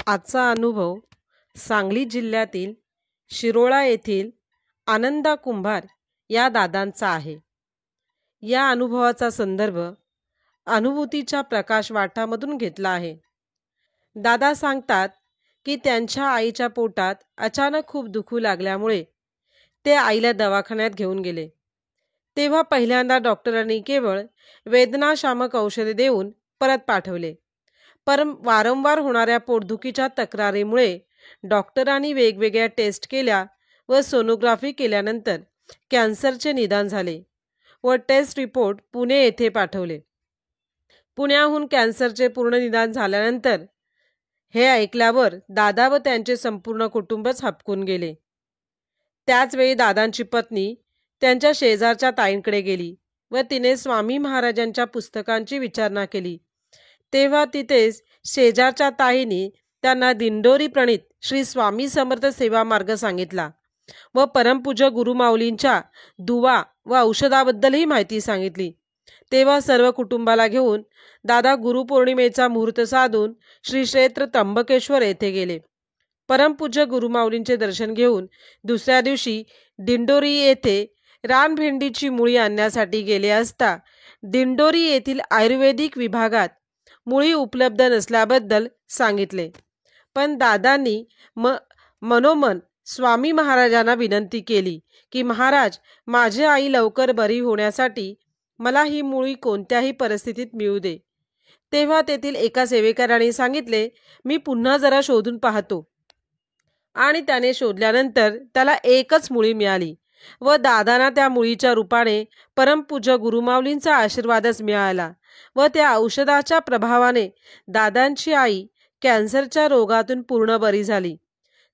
आजचा अनुभव सांगली जिल्ह्यातील शिरोळा येथील आनंदा कुंभार या दादांचा आहे. या अनुभवाचा संदर्भ अनुभूतीच्या प्रकाशवाटामधून घेतला आहे. दादा सांगतात की त्यांच्या आईच्या पोटात अचानक खूप दुखू लागल्यामुळे ते आईला दवाखान्यात घेऊन गेले. तेव्हा पहिल्यांदा डॉक्टरांनी केवळ वेदनाशामक औषधे देऊन परत पाठवले. वारंवार होणाऱ्या पोटदुखीच्या तक्रारीमुळे डॉक्टरांनी वेगवेगळ्या टेस्ट केल्या व सोनोग्राफी केल्यानंतर कॅन्सरचे निदान झाले व टेस्ट रिपोर्ट पुणे येथे पाठवले. पुण्याहून कॅन्सरचे पूर्ण निदान झाल्यानंतर हे ऐकल्यावर दादा व त्यांचे संपूर्ण कुटुंबच हबकून गेले. त्याचवेळी दादांची पत्नी त्यांच्या शेजारच्या ताईंकडे गेली व तिने स्वामी महाराजांच्या पुस्तकांची विचारणा केली. तेव्हा तिथेच शेजारच्या ताईंनी त्यांना दिंडोरी प्रणीत श्री स्वामी समर्थ सेवा मार्ग सांगितला व परमपूज्य गुरुमाऊलींच्या दुवा व औषधाबद्दलही माहिती सांगितली. तेव्हा सर्व कुटुंबाला घेऊन दादा गुरुपौर्णिमेचा मुहूर्त साधून श्री क्षेत्र त्र्यंबकेश्वर येथे गेले. परमपूज्य गुरुमाऊलींचे दर्शन घेऊन दुसऱ्या दिवशी दिंडोरी येथे रानभेंडीची मुळी आणण्यासाठी गेले असता दिंडोरी येथील आयुर्वेदिक विभागात मुळी उपलब्ध नसल्याबद्दल सांगितले. पण दादांनी मनोमन स्वामी महाराजांना विनंती केली की महाराज, माझी आई लवकर बरी होण्यासाठी मला ही मुळी कोणत्याही परिस्थितीत मिळू दे. तेव्हा तेथील एका सेवेकराने सांगितले, मी पुन्हा जरा शोधून पाहतो. आणि त्याने शोधल्यानंतर त्याला एकच मुळी मिळाली व दादांना त्या मुळीच्या रूपाने परमपूज्य गुरुमाऊलींचा आशीर्वादच मिळाला व त्या औषधाच्या प्रभावाने दादांची आई कॅन्सरच्या रोगातून पूर्ण बरी झाली.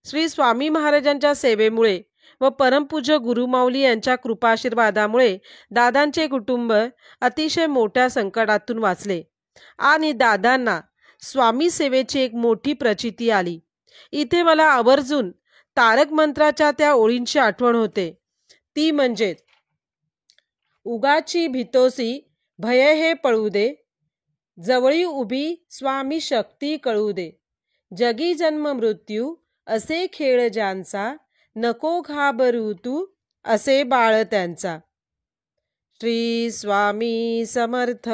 श्री स्वामी महाराजांच्या सेवेमुळे व परमपूज्य गुरुमाऊली यांच्या कृपाशीर्वादामुळे दादांचे कुटुंब अतिशय मोठ्या संकटातून वाचले आणि दादांना स्वामी सेवेची एक मोठी प्रचिती आली. इथे मला आवर्जून तारक मंत्राच्या त्या ओळींची आठवण होते. ती म्हणजे, उगाची भितोसी भय हे पळू दे, जवळी उभी स्वामी शक्ती कळू दे, जगी जन्म मृत्यू असे खेळ ज्यांचा, नको घाबरू तू असे बाळ त्यांचा. श्री स्वामी समर्थ.